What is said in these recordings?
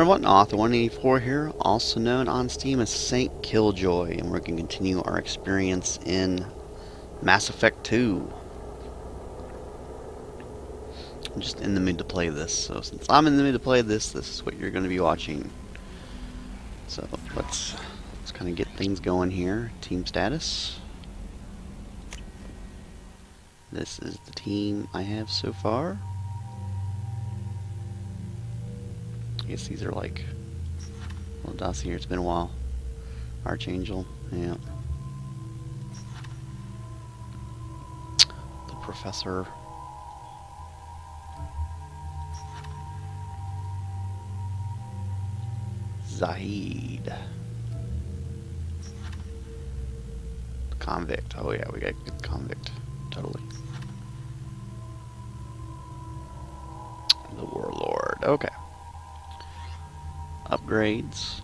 Everyone, Author 184 here, also known on Steam as Saint Killjoy, and we're going to continue our experience in Mass Effect 2. I'm just in the mood to play this, so since I'm in the mood to play this, this is what you're going to be watching. So let's kind of get things going here. Team status. This is the team I have so far. I guess these are like... Well, Dossier, it's been a while. Archangel, yeah. The Professor. Zahid. The Convict. Oh yeah, we got good Convict. Totally. The Warlord. Okay. Upgrades.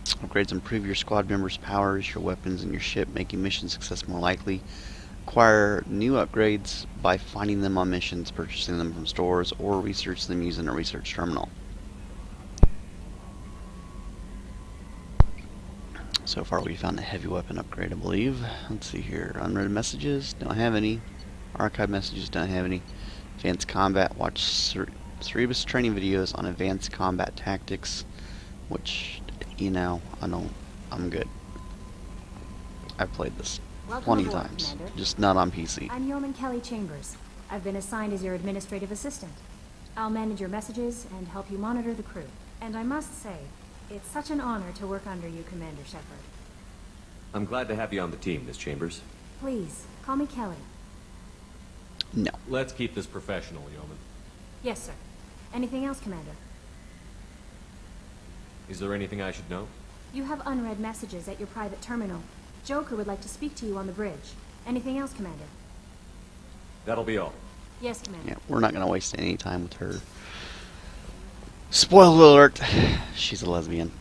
Upgrades improve your squad members' powers, your weapons, and your ship, making mission success more likely. Acquire new upgrades by finding them on missions, purchasing them from stores, or research them using a research terminal. So far we found a heavy weapon upgrade, I believe. Let's see here. Unread messages, don't have any. Archive messages, don't have any. Advanced combat, watch Cerebus training videos on advanced combat tactics, which, you know, I'm good. I've played this plenty of times, Commander. just not on PC. I'm Yeoman Kelly Chambers. I've been assigned as your administrative assistant. I'll manage your messages and help you monitor the crew. And I must say, it's such an honor to work under you, Commander Shepard. I'm glad to have you on the team, Miss Chambers. Please, call me Kelly. No. Let's keep this professional, Yeoman. Yes, sir. Anything else, Commander? Is there anything I should know? You have unread messages at your private terminal. Joker would like to speak to you on the bridge. Anything else, Commander? That'll be all. Yes, Commander. Yeah, we're not going to waste any time with her. Spoiler alert, she's a lesbian.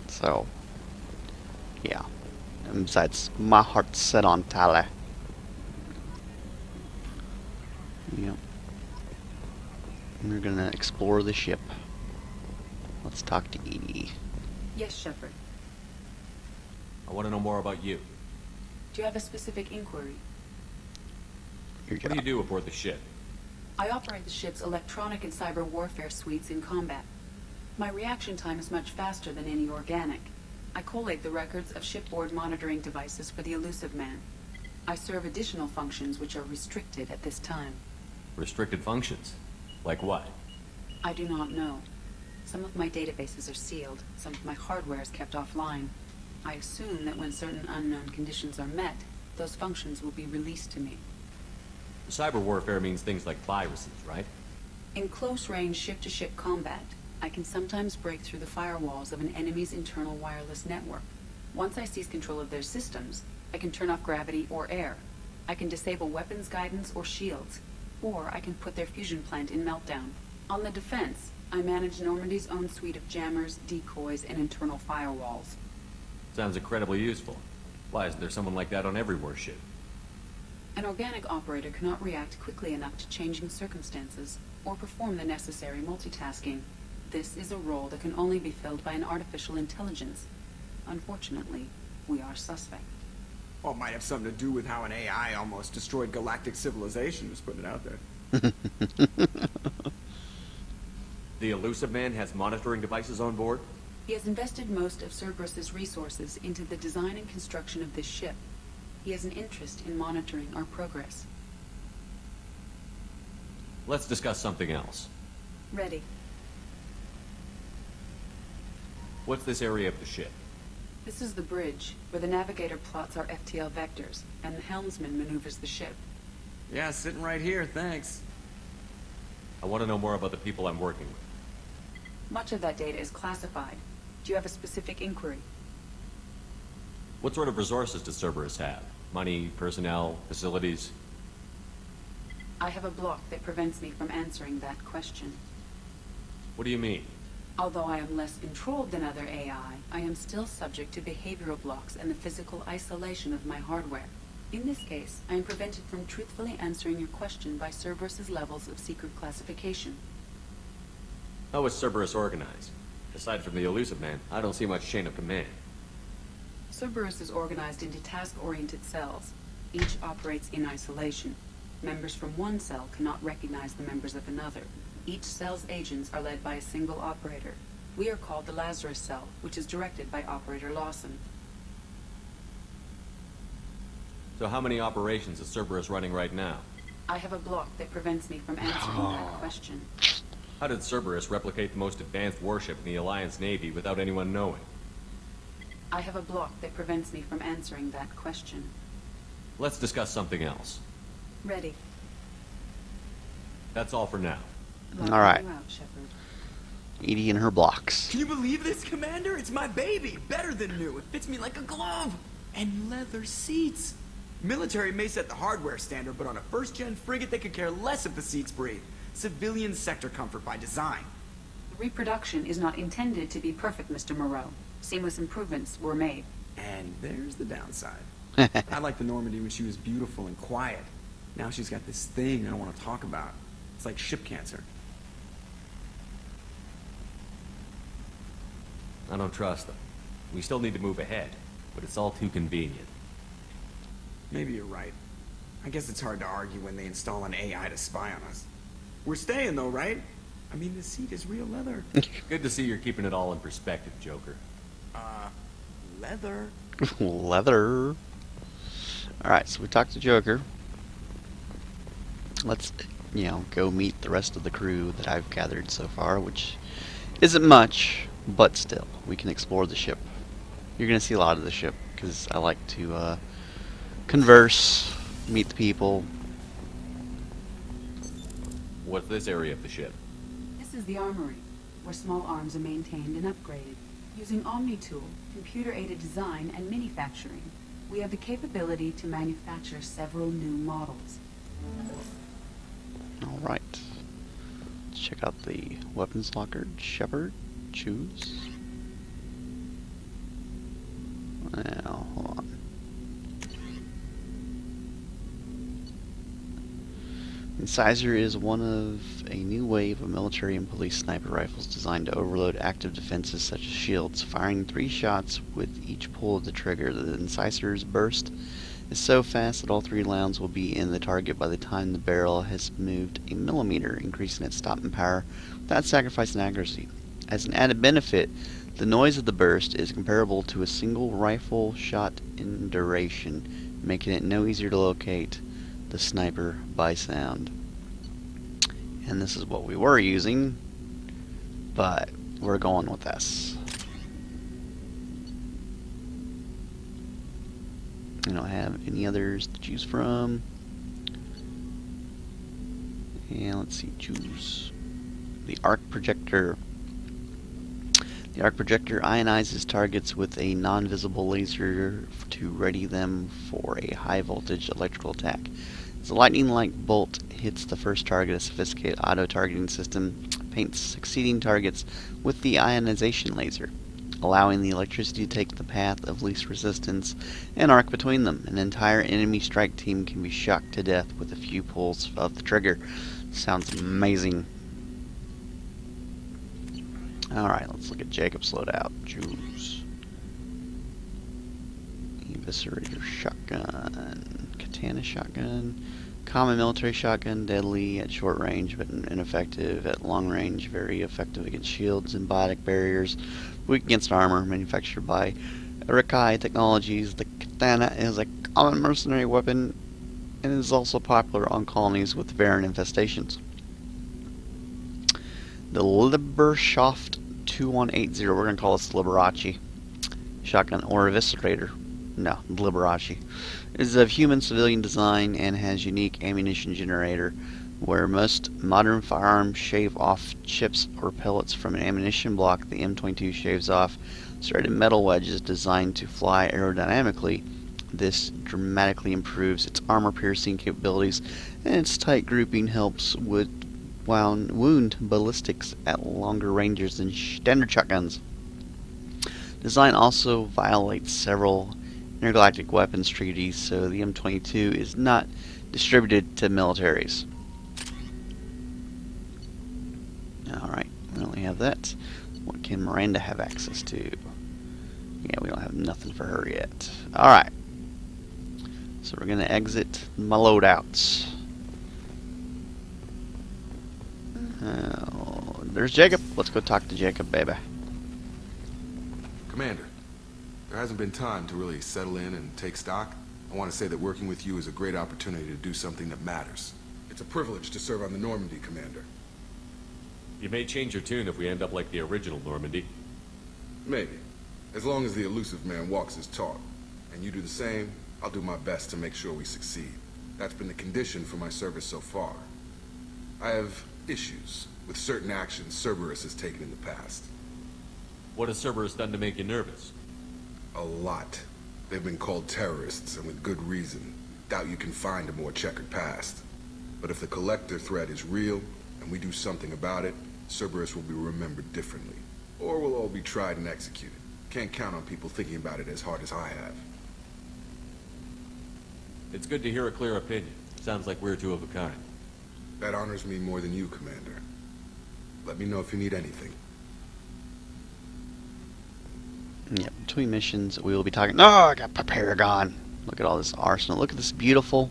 So, yeah. And besides, my heart's set on Tali. Yep. We're going to explore the ship. Let's talk to Edie. Yes, Shepard. I want to know more about you. Do you have a specific inquiry? Your What do you job. do aboard the ship? I operate the ship's electronic and cyber warfare suites in combat. My reaction time is much faster than any organic. I collate the records of shipboard monitoring devices for the Elusive Man. I serve additional functions which are restricted at this time. Restricted functions? Like what? I do not know. Some of my databases are sealed, some of my hardware is kept offline. I assume that when certain unknown conditions are met, those functions will be released to me. Cyber warfare means things like viruses, right? In close-range ship-to-ship combat, I can sometimes break through the firewalls of an enemy's internal wireless network. Once I seize control of their systems, I can turn off gravity or air. I can disable weapons guidance or shields, or I can put their fusion plant in meltdown. On the defense, I manage Normandy's own suite of jammers, decoys, and internal firewalls. Sounds incredibly useful. Why isn't there someone like that on every warship? An organic operator cannot react quickly enough to changing circumstances, or perform the necessary multitasking. This is a role that can only be filled by an artificial intelligence. Unfortunately, we are suspect. Well, it might have something to do with how an AI almost destroyed galactic civilization, just putting it out there. The Elusive Man has monitoring devices on board? He has invested most of Cerberus's resources into the design and construction of this ship. He has an interest in monitoring our progress. Let's discuss something else. Ready. What's this area of the ship? This is the bridge, where the navigator plots our FTL vectors, and the helmsman maneuvers the ship. Yeah, sitting right here, thanks. I want to know more about the people I'm working with. Much of that data is classified. Do you have a specific inquiry? What sort of resources does Cerberus have? Money, personnel, facilities? I have a block that prevents me from answering that question. What do you mean? Although I am less controlled than other AI, I am still subject to behavioral blocks and the physical isolation of my hardware. In this case, I am prevented from truthfully answering your question by Cerberus's levels of secret classification. How is Cerberus organized? Aside from the elusive man, I don't see much chain of command. Cerberus is organized into task-oriented cells. Each operates in isolation. Members from one cell cannot recognize the members of another. Each cell's agents are led by a single operator. We are called the Lazarus Cell, which is directed by Operator Lawson. So how many operations is Cerberus running right now? I have a block that prevents me from answering that question. How did Cerberus replicate the most advanced warship in the Alliance Navy without anyone knowing? I have a block that prevents me from answering that question. Let's discuss something else. Ready. That's all for now. Locking All right. you out, Shepard. Edie and her blocks. Can you believe this, Commander? It's my baby. Better than new. It fits me like a glove. And leather seats. Military may set the hardware standard, but on a first-gen frigate, they could care less if the seats breathe. Civilian sector comfort by design. The reproduction is not intended to be perfect, Mr. Moreau. Seamless improvements were made. And there's the downside. I liked the Normandy when she was beautiful and quiet. Now she's got this thing I don't want to talk about. It's like ship cancer. I don't trust them. We still need to move ahead, but it's all too convenient. Maybe you're right. I guess it's hard to argue when they install an AI to spy on us. We're staying though, right? I mean, the seat is real leather. Good to see you're keeping it all in perspective, Joker. Leather? Leather. Alright, so we talked to Joker. Let's, go meet the rest of the crew that I've gathered so far, which isn't much, but still, we can explore the ship. You're going to see a lot of the ship, because I like to converse, meet the people. What's this area of the ship? This is the armory, where small arms are maintained and upgraded. Using Omni-Tool, computer-aided design, and manufacturing, we have the capability to manufacture several new models. Alright. Let's check out the weapons locker. Shepard, choose. Now, hold on. Incisor is one of a new wave of military and police sniper rifles designed to overload active defenses such as shields, firing 3 shots with each pull of the trigger. The Incisors burst is so fast that all 3 rounds will be in the target by the time the barrel has moved a millimeter, increasing its stopping power without sacrificing accuracy. As an added benefit, the noise of the burst is comparable to a single rifle shot in duration, making it no easier to locate the sniper by sound. And this is what we were using, but we're going with this. I don't have any others to choose from. And let's see, choose the arc projector. The arc projector ionizes targets with a non-visible laser to ready them for a high-voltage electrical attack. As a lightning-like bolt hits the first target, a sophisticated auto-targeting system paints succeeding targets with the ionization laser, allowing the electricity to take the path of least resistance and arc between them. An entire enemy strike team can be shocked to death with a few pulls of the trigger. Sounds amazing. Alright, let's look at Jacob's loadout. Choose Eviscerator shotgun, katana shotgun, common military shotgun, deadly at short range but ineffective at long range, very effective against shields and biotic barriers, weak against armor, manufactured by Erikai Technologies. The katana is a common mercenary weapon and is also popular on colonies with Varren infestations. The Liberschaft 2180, we're going to call this the Liberace shotgun, or Eviscerator. No, Liberace. Is of human civilian design and has unique ammunition generator, where most modern firearms shave off chips or pellets from an ammunition block. The M22 shaves off serrated metal wedges designed to fly aerodynamically. This dramatically improves its armor-piercing capabilities, and its tight grouping helps with wound ballistics at longer ranges than standard shotguns. Design also violates several intergalactic weapons treaties, so the M22 is not distributed to militaries. Alright, well, currently have that. What can Miranda have access to? Yeah, we don't have nothing for her yet. Alright. So we're gonna exit my loadouts. There's Jacob. Let's go talk to Jacob, baby. Commander, there hasn't been time to really settle in and take stock. I want to say that working with you is a great opportunity to do something that matters. It's a privilege to serve on the Normandy, Commander. You may change your tune if we end up like the original Normandy. Maybe. As long as the elusive man walks his talk, and you do the same, I'll do my best to make sure we succeed. That's been the condition for my service so far. I have issues with certain actions Cerberus has taken in the past. What has Cerberus done to make you nervous? A lot. They've been called terrorists, and with good reason. Doubt you can find a more checkered past. But if the Collector threat is real, and we do something about it, Cerberus will be remembered differently. Or we'll all be tried and executed. Can't count on people thinking about it as hard as I have. It's good to hear a clear opinion. Sounds like we're two of a kind. That honors me more than you, Commander. Let me know if you need anything. Yeah, between missions, we will be talking. No, I got Paragon. Look at all this arsenal. Look at this beautiful,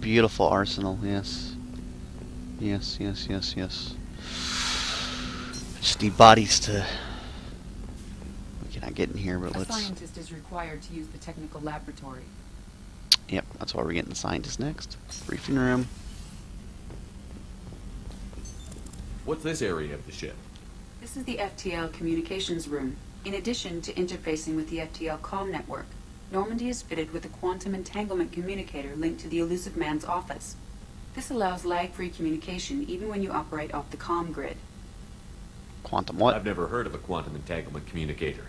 beautiful arsenal. Yes. Yes, yes, yes, yes. Just need bodies to. We cannot get in here, but A let's. scientist is required to use the technical laboratory. Yep, that's why we're getting the scientist next. Briefing room. What's this area of the ship? This is the FTL communications room. In addition to interfacing with the FTL comm network, Normandy is fitted with a quantum entanglement communicator linked to the elusive man's office. This allows lag-free communication even when you operate off the comm grid. Quantum what? I've never heard of a quantum entanglement communicator.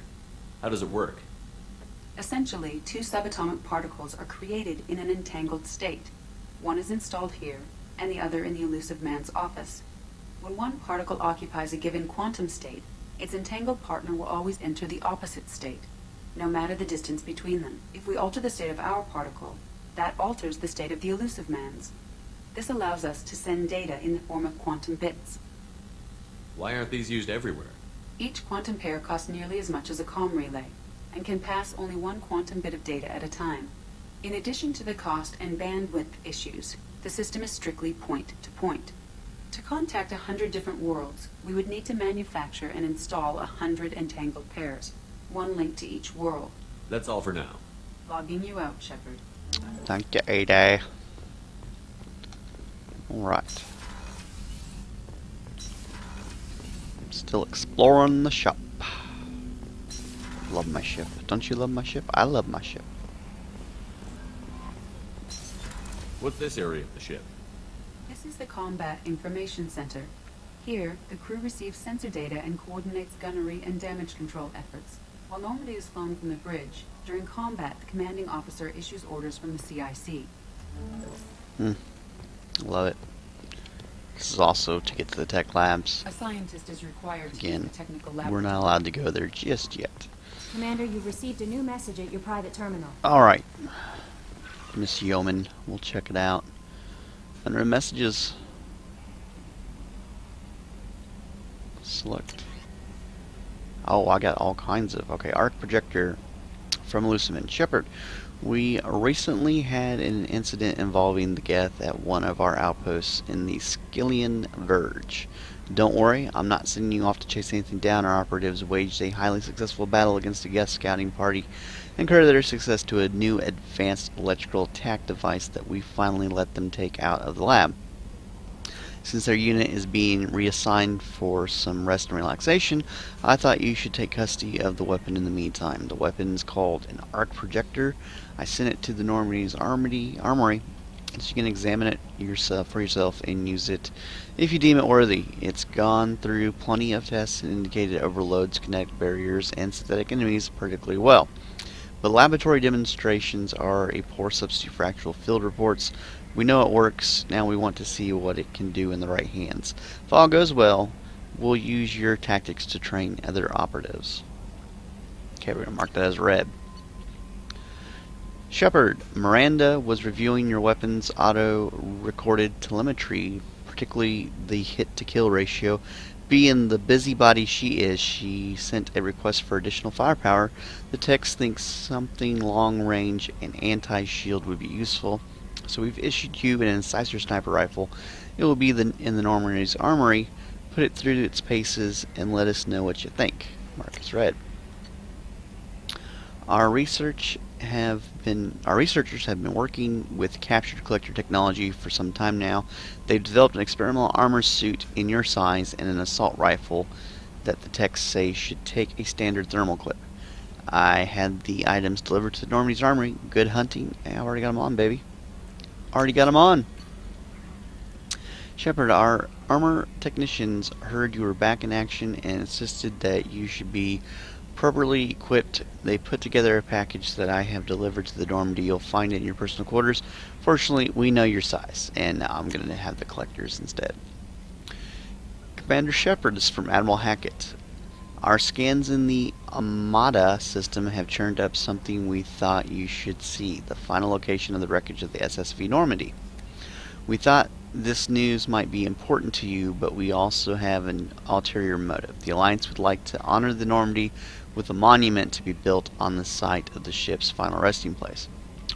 How does it work? Essentially, two subatomic particles are created in an entangled state. One is installed here, and the other in the elusive man's office. When one particle occupies a given quantum state, its entangled partner will always enter the opposite state, no matter the distance between them. If we alter the state of our particle, that alters the state of the elusive man's. This allows us to send data in the form of quantum bits. Why aren't these used everywhere? Each quantum pair costs nearly as much as a comm relay, and can pass only one quantum bit of data at a time. In addition to the cost and bandwidth issues, the system is strictly point-to-point. To contact 100 different worlds, we would need to manufacture and install 100 entangled pairs, one link to each world. That's all for now. Logging you out, Shepard. Thank you, A-Day. Alright. Still exploring the shop. Love my ship. Don't you love my ship? I love my ship. What's this area of the ship? This is the Combat Information Center. Here, the crew receives sensor data and coordinates gunnery and damage control efforts. While Normandy is flown from the bridge, during combat, the commanding officer issues orders from the CIC. Love it. This is also to get to the tech labs. A scientist is required to Again, use the technical we're laboratory. not allowed to go there just yet. Commander, you've received a new message at your private terminal. Alright. Miss Yeoman, we'll check it out. Under messages. Select. Oh, I got all kinds of. Okay, arc projector from Luciman. Shepard, we recently had an incident involving the Geth at one of our outposts in the Skillian Verge. Don't worry, I'm not sending you off to chase anything down. Our operatives waged a highly successful battle against a Geth scouting party and credited their success to a new advanced electrical attack device that we finally let them take out of the lab. Since their unit is being reassigned for some rest and relaxation, I thought you should take custody of the weapon in the meantime. The weapon is called an arc projector. I sent it to the Normandy's armory, so you can examine it for yourself and use it if you deem it worthy. It's gone through plenty of tests and indicated it overloads kinetic barriers and synthetic enemies particularly well. But laboratory demonstrations are a poor substitute for actual field reports. We know it works, now we want to see what it can do in the right hands. If all goes well, we'll use your tactics to train other operatives. Okay, we're going to mark that as red. Shepard, Miranda was reviewing your weapon's auto-recorded telemetry, particularly the hit-to-kill ratio, Being the busybody she is, she sent a request for additional firepower. The text thinks something long-range and anti-shield would be useful, so we've issued you an incisor sniper rifle. It will be in the Normandy's armory. Put it through its paces and let us know what you think. Marcus Red. Our researchers have been working with captured collector technology for some time now. They've developed an experimental armor suit in your size and an assault rifle that the techs say should take a standard thermal clip. I had the items delivered to Normandy's armory. Good hunting. I've already got them on, baby. Already got them on. Shepard, our armor technicians heard you were back in action and insisted that you should be properly equipped. They put together a package that I have delivered to the Normandy. You'll find it in your personal quarters. Fortunately, we know your size, and now I'm going to have the collectors instead. Commander Shepard, this is from Admiral Hackett. Our scans in the Armada system have churned up something we thought you should see, the final location of the wreckage of the SSV Normandy. We thought this news might be important to you, but we also have an ulterior motive. The Alliance would like to honor the Normandy with a monument to be built on the site of the ship's final resting place.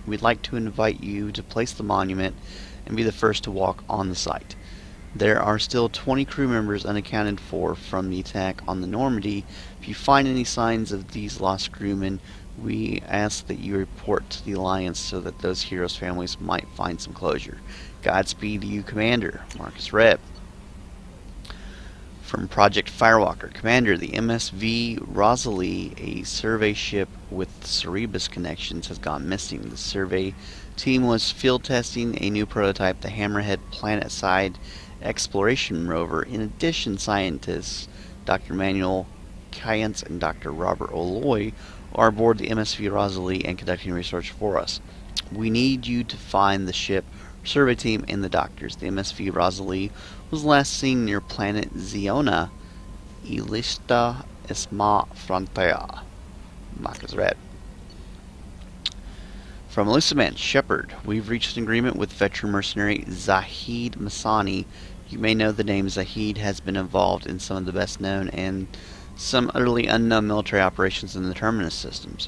We'd like to invite you to place the monument and be the first to walk on the site. There are still 20 crew members unaccounted for from the attack on the Normandy. If you find any signs of these lost crewmen, we ask that you report to the Alliance so that those heroes' families might find some closure. Godspeed to you, Commander. Marcus Red. From Project Firewalker. Commander, the MSV Rosalie, a survey ship with Cerebus connections, has gone missing. The survey team was field testing a new prototype, the Hammerhead planet-side exploration rover. In addition, scientists Dr. Manuel Kyance and Dr. Robert O'Loy are aboard the MSV Rosalie and conducting research for us. We need you to find the ship, survey team, and the doctors. The MSV Rosalie was last seen near planet Ziona, Ilista Esma Frontier. Marcus Red. From Elusiman, Shepard, we've reached an agreement with veteran mercenary Zahid Masani. You may know the name. Zahid has been involved in some of the best known and some utterly unknown military operations in the Terminus systems,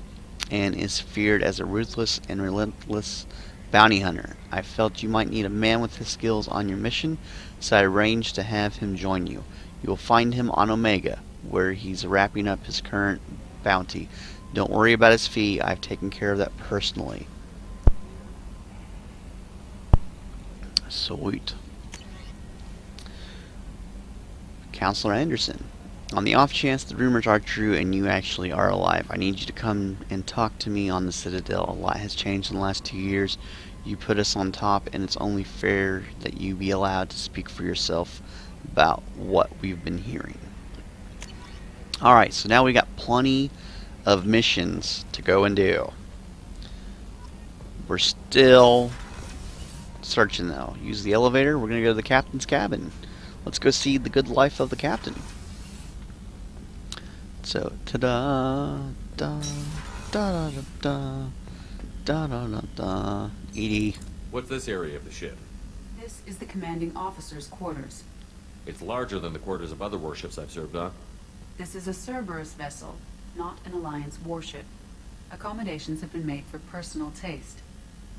and is feared as a ruthless and relentless bounty hunter. I felt you might need a man with his skills on your mission, so I arranged to have him join you. You will find him on Omega, where he's wrapping up his current bounty. Don't worry about his fee. I've taken care of that personally. Sweet. Counselor Anderson. On the off chance the rumors are true and you actually are alive, I need you to come and talk to me on the Citadel. A lot has changed in the last 2 years. You put us on top, and it's only fair that you be allowed to speak for yourself about what we've been hearing. Alright, so now we got plenty of missions to go and do. We're still searching though. Use the elevator. We're going to go to the captain's cabin. Let's go see the good life of the captain. So, ta-da, da, da, da, da, da, da, da, da. Edie. What's this area of the ship? This is the commanding officer's quarters. It's larger than the quarters of other warships I've served on. This is a Cerberus vessel, not an Alliance warship. Accommodations have been made for personal taste.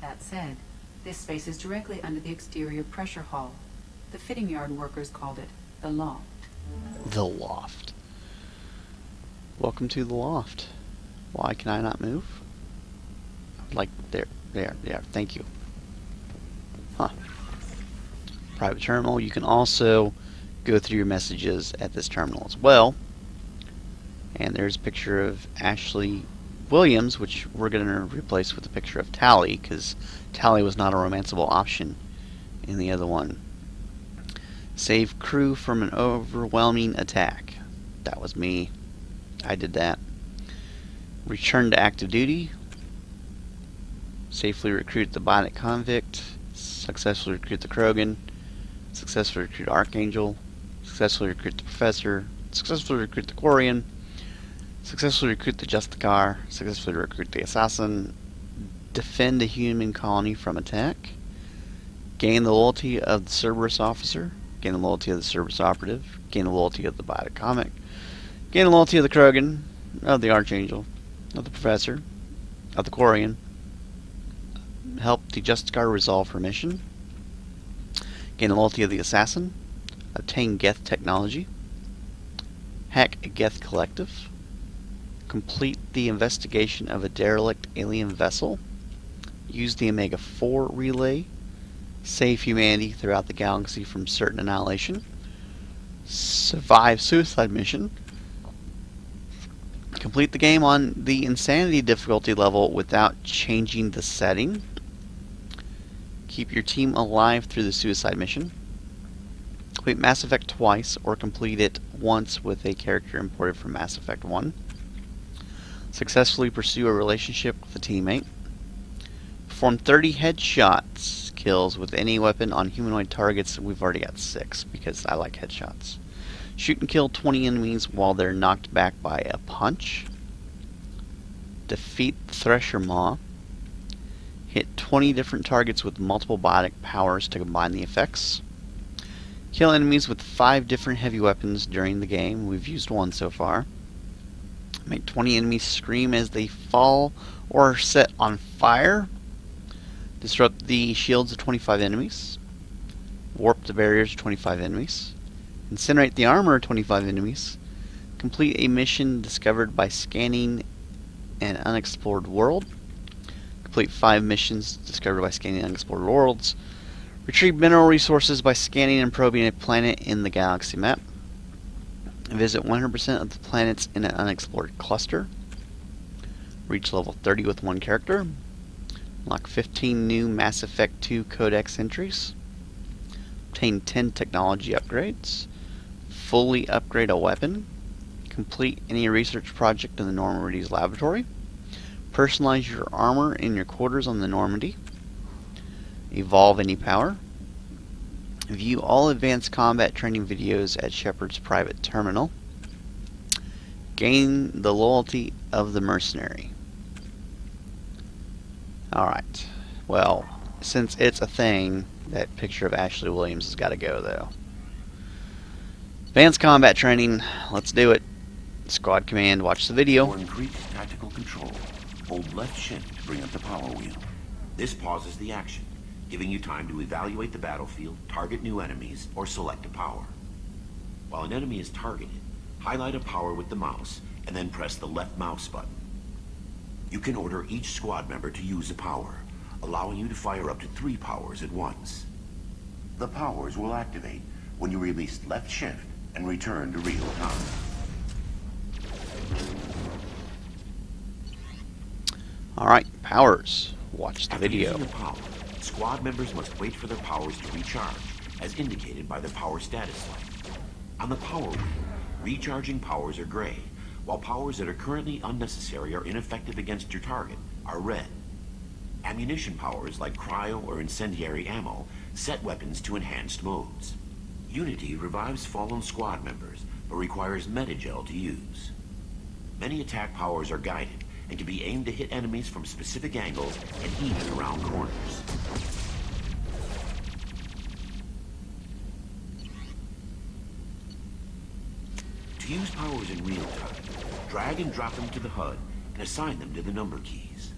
That said, this space is directly under the exterior pressure hull. The fitting yard workers called it the loft. The loft. Welcome to the loft. Why can I not move? Like, there, thank you. Huh. Private terminal. You can also go through your messages at this terminal as well. And there's a picture of Ashley Williams, which we're going to replace with a picture of Tally, because Tally was not a romanceable option in the other one. Save crew from an overwhelming attack. That was me. I did that. Return to active duty. Safely recruit the Bionic Convict. Successfully recruit the Krogan. Successfully recruit Archangel. Successfully recruit the Professor. Successfully recruit the Quarian. Successfully recruit the Justicar. Successfully recruit the Assassin. Defend a human colony from attack. Gain the loyalty of the Cerberus officer. gain the loyalty of the Cerberus operative, gain the loyalty of the Biocomic, gain the loyalty of the Krogan, of the Archangel, of the Professor, of the Quarian, help the Justice Guard resolve her mission, gain the loyalty of the Assassin, obtain Geth technology, hack a Geth collective, complete the investigation of a derelict alien vessel, use the Omega-4 relay, save humanity throughout the galaxy from certain annihilation, survive suicide mission, complete the game on the insanity difficulty level without changing the setting, keep your team alive through the suicide mission, complete Mass Effect twice or complete it once with a character imported from Mass Effect 1, successfully pursue a relationship with a teammate, perform 30 headshots kills with any weapon on humanoid targets. We've already got 6 because I like headshots. Shoot and kill 20 enemies while they're knocked back by a punch. Defeat Thresher Maw. Hit 20 different targets with multiple biotic powers to combine the effects. Kill enemies with 5 different heavy weapons during the game. We've used 1 so far. Make 20 enemies scream as they fall or are set on fire. Disrupt the shields of 25 enemies. Warp the barriers of 25 enemies. Incinerate the armor of 25 enemies. Complete a mission discovered by scanning an unexplored world. Complete 5 missions discovered by scanning unexplored worlds. Retrieve mineral resources by scanning and probing a planet in the galaxy map. Visit 100% of the planets in an unexplored cluster. Reach level 30 with 1 character. Unlock 15 new Mass Effect 2 Codex entries. Obtain 10 technology upgrades. Fully upgrade a weapon. Complete any research project in the Normandy's laboratory. Personalize your armor in your quarters on the Normandy. Evolve any power. View all advanced combat training videos at Shepard's private terminal. Gain the loyalty of the mercenary. Alright, well, since it's a thing, that picture of Ashley Williams has got to go, though. Advanced combat training, let's do it. Squad command, watch the video. For increased tactical control, hold left shift to bring up the power wheel. This pauses the action, giving you time to evaluate the battlefield, target new enemies, or select a power. While an enemy is targeted, highlight a power with the mouse, and then press the left mouse button. You can order each squad member to use a power, allowing you to fire up to 3 powers at once. The powers will activate when you release left shift and return to real time. Alright, powers. Watch the After video. using a power, squad members must wait for their powers to recharge, as indicated by the power status light. On the power wheel, recharging powers are gray, while powers that are currently unnecessary or ineffective against your target are red. Ammunition powers like cryo or incendiary ammo set weapons to enhanced modes. Unity revives fallen squad members, but requires metagel to use. Many attack powers are guided and can be aimed to hit enemies from specific angles and even around corners. To use powers in real time, drag and drop them to the HUD and assign them to the number keys.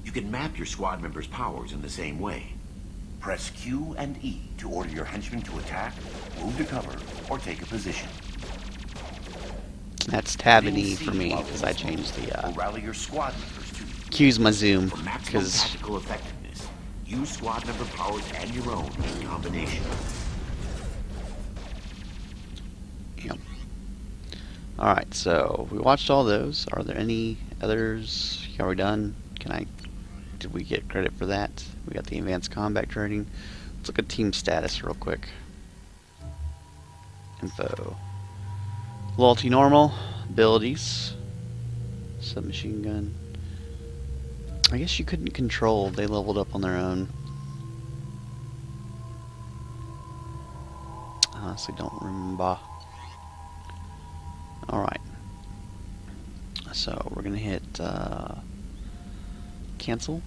You can map your squad members' powers in the same way. Press Q and E to order your henchmen to attack, move to cover, or take a position. That's tab and E Hitting for C me while because I in zone changed the will rally your squad members to you. Q's my zoom For maximum because tactical effectiveness, use squad member powers and your own in combination. yep. Alright, so we watched all those. Are there any others? Are we done? Did we get credit for that? We got the advanced combat training. Let's look at team status real quick. Info. Loyalty normal. Abilities. Submachine gun. I guess you couldn't control. They leveled up on their own. I honestly don't remember. Alright. So we're gonna hit cancel.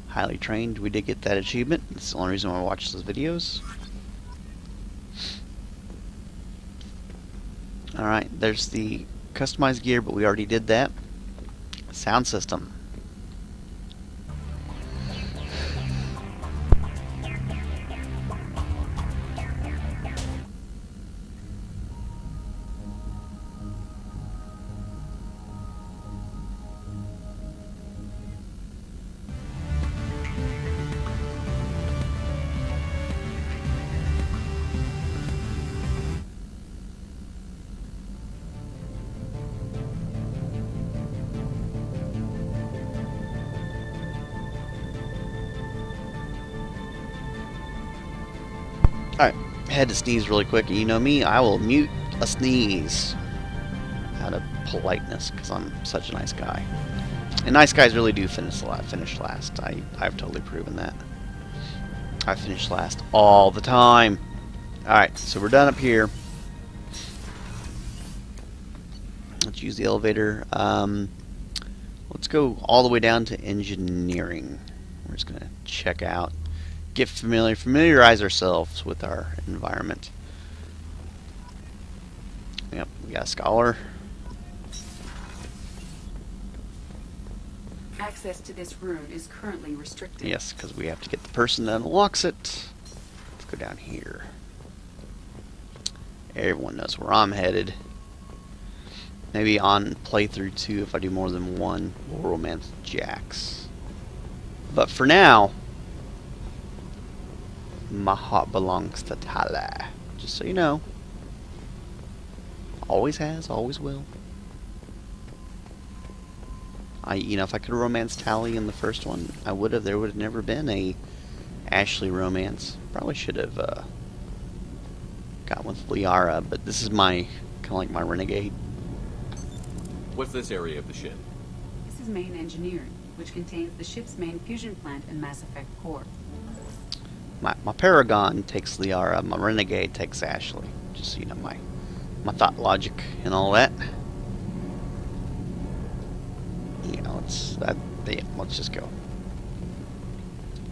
Highly trained. We did get that achievement. That's the only reason why I watch those videos. Alright, there's the customized gear, but we already did that. Sound system. Alright, had to sneeze really quick. You know me, I will mute a sneeze out of politeness because I'm such a nice guy. And nice guys really do finish last. I've totally proven that. I finish last all the time. Alright, so we're done up here. Let's use the elevator. Let's go all the way down to engineering. We're just going to check out, get familiarize ourselves with our environment. Yep, we got a scholar. Access to this room is currently restricted. Yes, because we have to get the person that unlocks it. Let's go down here. Everyone knows where I'm headed. Maybe on playthrough 2, if I do more than one, we'll romance Jax. But for now, my heart belongs to Tali. Just so you know. Always has, always will. You know, if I could have romanced Tali in the first one, I would have. There would have never been a Ashley romance. Probably should have got with Liara, but this is my kind of like my renegade. What's this area of the ship? This is main engineering, which contains the ship's main fusion plant and Mass Effect core. My Paragon takes Liara, my renegade takes Ashley. Just so you know my thought logic and all that. Yeah, let's just go.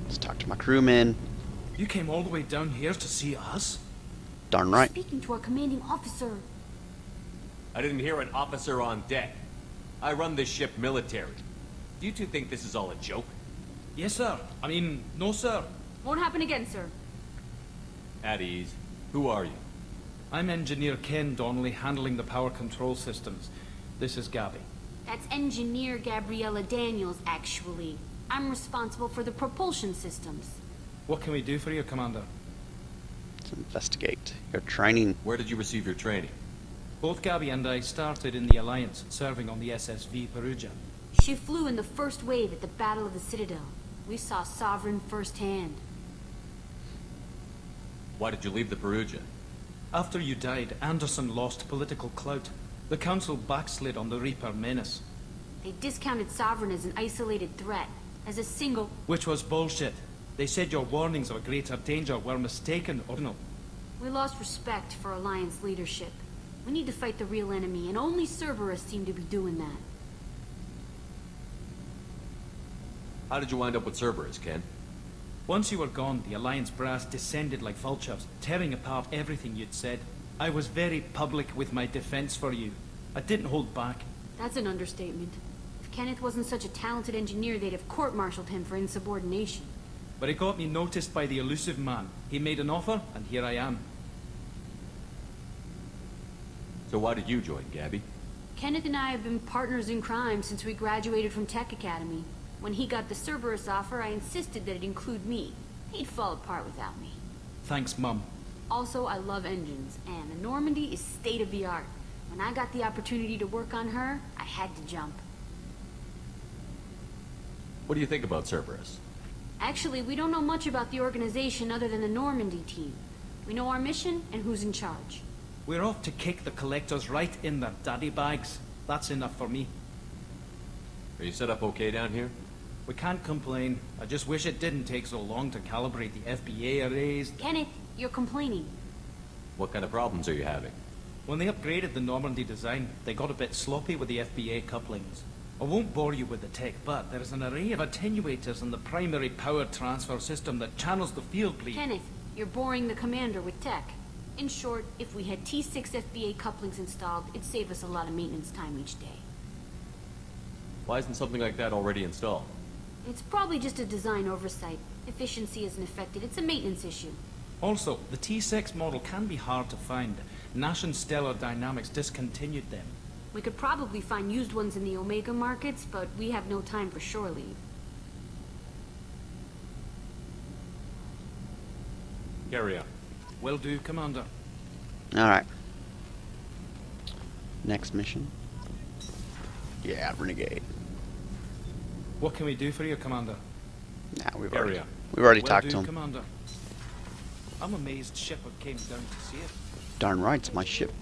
Let's talk to my crewmen. You came all the way down here to see us? Darn right. Speaking to our commanding officer. I didn't hear an officer on deck. I run this ship military. Do you two think this is all a joke? Yes, sir. I mean, no, sir. Won't happen again, sir. At ease. Who are you? I'm Engineer Ken Donnelly, handling the power control systems. This is Gabby. That's Engineer Gabriella Daniels, actually. I'm responsible for the propulsion systems. What can we do for you, Commander? Let's investigate. Your training. Where did you receive your training? Both Gabby and I started in the Alliance, serving on the SSV Perugia. She flew in the first wave at the Battle of the Citadel. We saw Sovereign firsthand. Why did you leave the Perugia? After you died, Anderson lost political clout. The Council backslid on the Reaper menace. They discounted Sovereign as an isolated threat, as a single... Which was bullshit. They said your warnings of a greater danger were mistaken, or no. We lost respect for Alliance leadership. We need to fight the real enemy, and only Cerberus seem to be doing that. How did you wind up with Cerberus, Ken? Once you were gone, the Alliance brass descended like vultures, tearing apart everything you'd said. I was very public with my defense for you. I didn't hold back. That's an understatement. If Kenneth wasn't such a talented engineer, they'd have court-martialed him for insubordination. But it got me noticed by the elusive man. He made an offer, and here I am. So why did you join, Gabby? Kenneth and I have been partners in crime since we graduated from Tech Academy. When he got the Cerberus offer, I insisted that it include me. He'd fall apart without me. Thanks, Mum. Also, I love engines, and the Normandy is state-of-the-art. When I got the opportunity to work on her, I had to jump. What do you think about Cerberus? Actually, we don't know much about the organization other than the Normandy team. We know our mission and who's in charge. We're off to kick the Collectors right in their daddy bags. That's enough for me. Are you set up okay down here? We can't complain. I just wish it didn't take so long to calibrate the FBA arrays. Kenneth, you're complaining. What kind of problems are you having? When they upgraded the Normandy design, they got a bit sloppy with the FBA couplings. I won't bore you with the tech, but there is an array of attenuators in the primary power transfer system that channels the field bleed. Kenneth, you're boring the commander with tech. In short, if we had T6 FBA couplings installed, it'd save us a lot of maintenance time each day. Why isn't something like that already installed? It's probably just a design oversight. Efficiency isn't affected. It's a maintenance issue. Also, the T6 model can be hard to find. Nash and Stellar Dynamics discontinued them. We could probably find used ones in the Omega markets, but we have no time for shore leave. Carry on. Will do, Commander. Alright. Next mission. Yeah, Renegade. What can we do for you, Commander? Nah, we've Carry already, on. we've already Will talked do, to him. Commander. I'm amazed Shepard came down to see it. Darn right, it's my ship.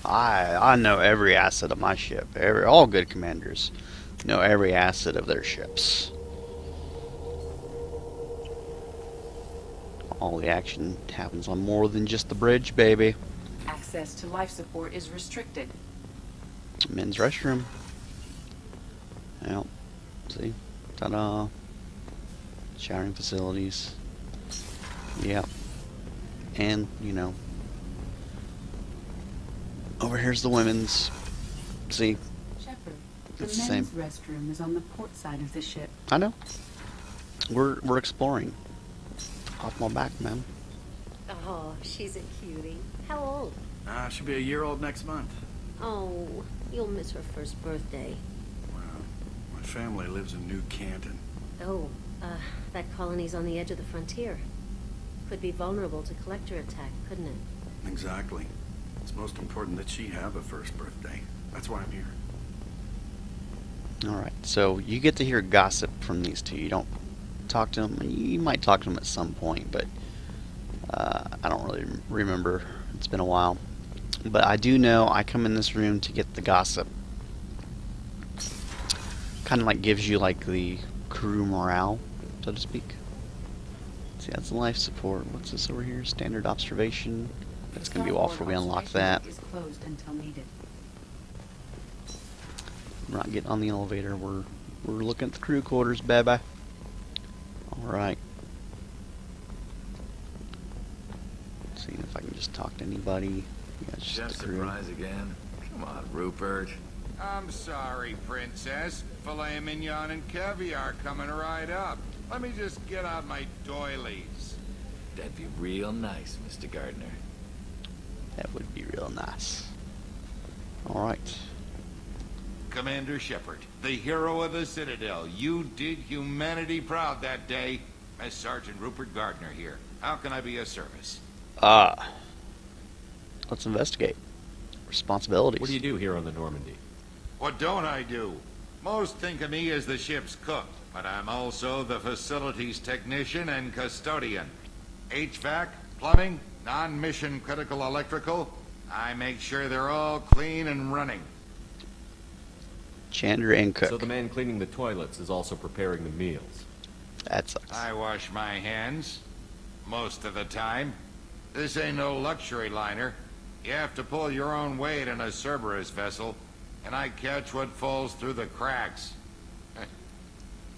I know every asset of my ship. All good commanders know every asset of their ships. All the action happens on more than just the bridge, baby. Access to life support is restricted. Men's restroom. Yep. See? Ta-da. Showering facilities. Yep. And, you know. Over here's the women's. See? Shepard, the It's the men's same. restroom is on the port side of the ship. I know. We're exploring. Off my back, man. Oh, she's a cutie. How old? She'll be a year old next month. Oh, you'll miss her first birthday. Wow. My family lives in New Canton. Oh, that colony's on the edge of the frontier. Could be vulnerable to collector attack, couldn't it? Exactly. It's most important that she have a first birthday. That's why I'm here. Alright, so you get to hear gossip from these two. You don't talk to them. You might talk to them at some point, but I don't really remember. It's been a while. But I do know I come in this room to get the gossip. Kind of like gives you like the crew morale, so to speak. See, that's life support. What's this over here? Standard observation. That's going to be off before we unlock that. Is closed until needed. We're not getting on the elevator. We're looking at the crew quarters, baby. Alright. Seeing if I can just talk to anybody. Yeah, it's just the crew. Surprise again? Come on, Rupert. I'm sorry, Princess. Filet mignon and caviar coming right up. Let me just get out my doilies. That'd be real nice, Mr. Gardner. That would be real nice. Alright. Commander Shepard, the hero of the Citadel. You did humanity proud that day. As Sergeant Rupert Gardner here. How can I be of service? Let's investigate. Responsibilities. What do you do here on the Normandy? What don't I do? Most think of me as the ship's cook, but I'm also the facilities technician and custodian. HVAC, plumbing, non-mission critical electrical. I make sure they're all clean and running. Chandler and cook. So the man cleaning the toilets is also preparing the meals. That sucks. I wash my hands. Most of the time. This ain't no luxury liner. You have to pull your own weight in a Cerberus vessel, and I catch what falls through the cracks.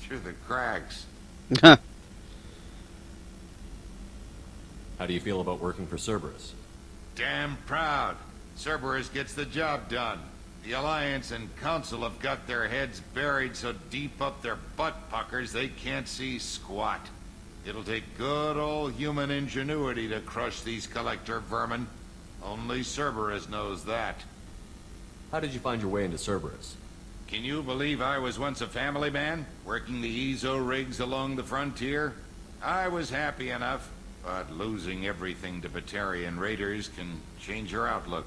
Through the cracks. How do you feel about working for Cerberus? Damn proud. Cerberus gets the job done. The Alliance and Council have got their heads buried so deep up their butt puckers they can't see squat. It'll take good old human ingenuity to crush these collector vermin. Only Cerberus knows that. How did you find your way into Cerberus? Can you believe I was once a family man, working the EZO rigs along the frontier? I was happy enough, but losing everything to Batarian raiders can change your outlook.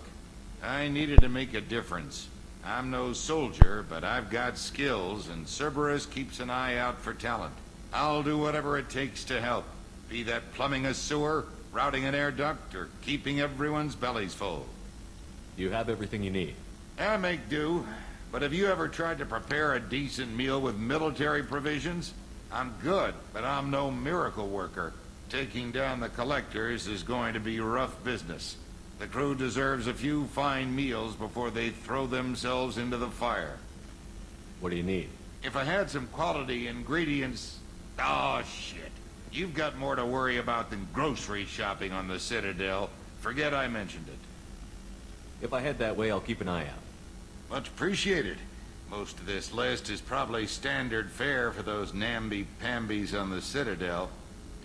I needed to make a difference. I'm no soldier, but I've got skills, and Cerberus keeps an eye out for talent. I'll do whatever it takes to help, be that plumbing a sewer, routing an air duct, or keeping everyone's bellies full. You have everything you need. I make do, but have you ever tried to prepare a decent meal with military provisions? I'm good, but I'm no miracle worker. Taking down the collectors is going to be rough business. The crew deserves a few fine meals before they throw themselves into the fire. What do you need? If I had some quality ingredients... Oh, shit. You've got more to worry about than grocery shopping on the Citadel. Forget I mentioned it. If I head that way, I'll keep an eye out. Much appreciated. Most of this list is probably standard fare for those namby-pambies on the Citadel.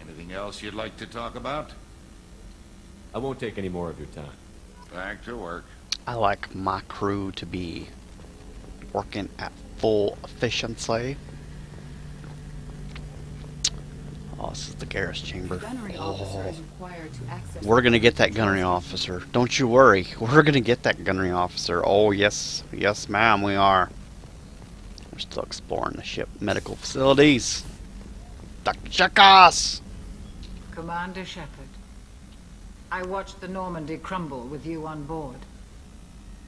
Anything else you'd like to talk about? I won't take any more of your time. Back to work. I like my crew to be working at full efficiency. Oh, this is the Garrus chamber. Gunnery officer is required to access. We're gonna get that gunnery officer. Don't you worry. We're gonna get that gunnery officer. Oh, yes. Yes, ma'am, we are. We're still exploring the ship medical facilities. Dr. Chekos! Commander Shepard, I watched the Normandy crumble with you on board.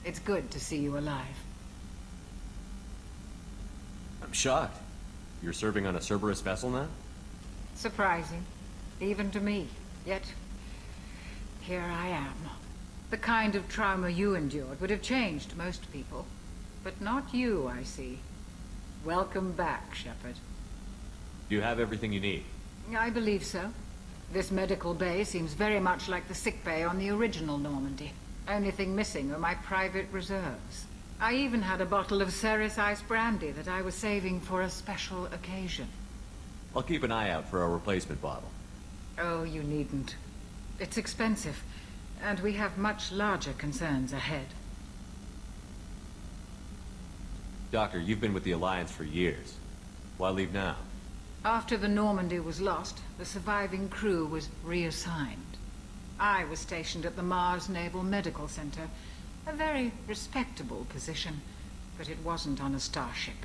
It's good to see you alive. I'm shocked. You're serving on a Cerberus vessel now? Surprising, even to me. Yet, here I am. The kind of trauma you endured would have changed most people. But not you, I see. Welcome back, Shepard. Do you have everything you need? I believe so. This medical bay seems very much like the sick bay on the original Normandy. Only thing missing are my private reserves. I even had a bottle of Ceres Ice brandy that I was saving for a special occasion. I'll keep an eye out for a replacement bottle. Oh, you needn't. It's expensive, and we have much larger concerns ahead. Doctor, you've been with the Alliance for years. Why leave now? After the Normandy was lost, the surviving crew was reassigned. I was stationed at the Mars Naval Medical Center, a very respectable position, but it wasn't on a starship.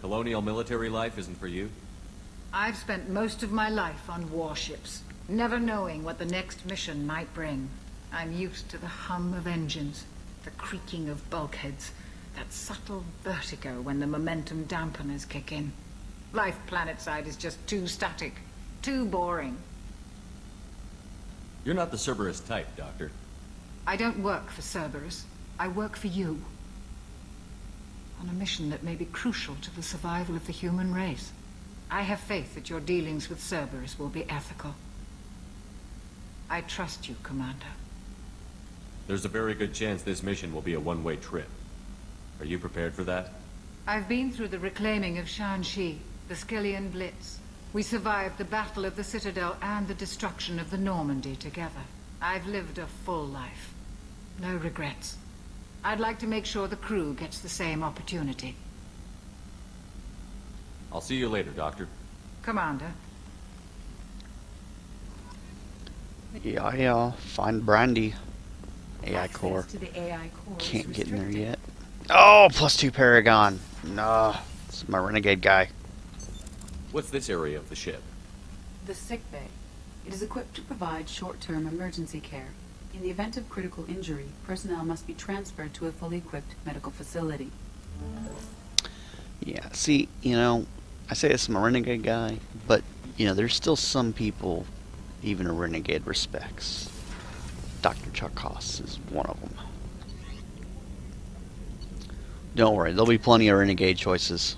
Colonial military life isn't for you? I've spent most of my life on warships, never knowing what the next mission might bring. I'm used to the hum of engines, the creaking of bulkheads, that subtle vertigo when the momentum dampeners kick in. Life planetside is just too static, too boring. You're not the Cerberus type, Doctor. I don't work for Cerberus. I work for you. On a mission that may be crucial to the survival of the human race. I have faith that your dealings with Cerberus will be ethical. I trust you, Commander. There's a very good chance this mission will be a one-way trip. Are you prepared for that? I've been through the reclaiming of Shanxi, the Skillian Blitz. We survived the Battle of the Citadel and the destruction of the Normandy together. I've lived a full life. No regrets. I'd like to make sure the crew gets the same opportunity. I'll see you later, Doctor. Commander. Yeah, find Brandy. AI core. To the AI core Can't get in there yet. Oh, +2 Paragon. No, it's my renegade guy. What's this area of the ship? The sick bay. It is equipped to provide short-term emergency care. In the event of critical injury, personnel must be transferred to a fully equipped medical facility. Yeah, see, you know, I say this is my renegade guy, but, you know, there's still some people even a renegade respects. Dr. Chekos is one of them. Don't worry, there'll be plenty of renegade choices.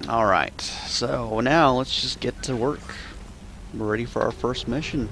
Alright, so now let's just get to work. We're ready for our first mission.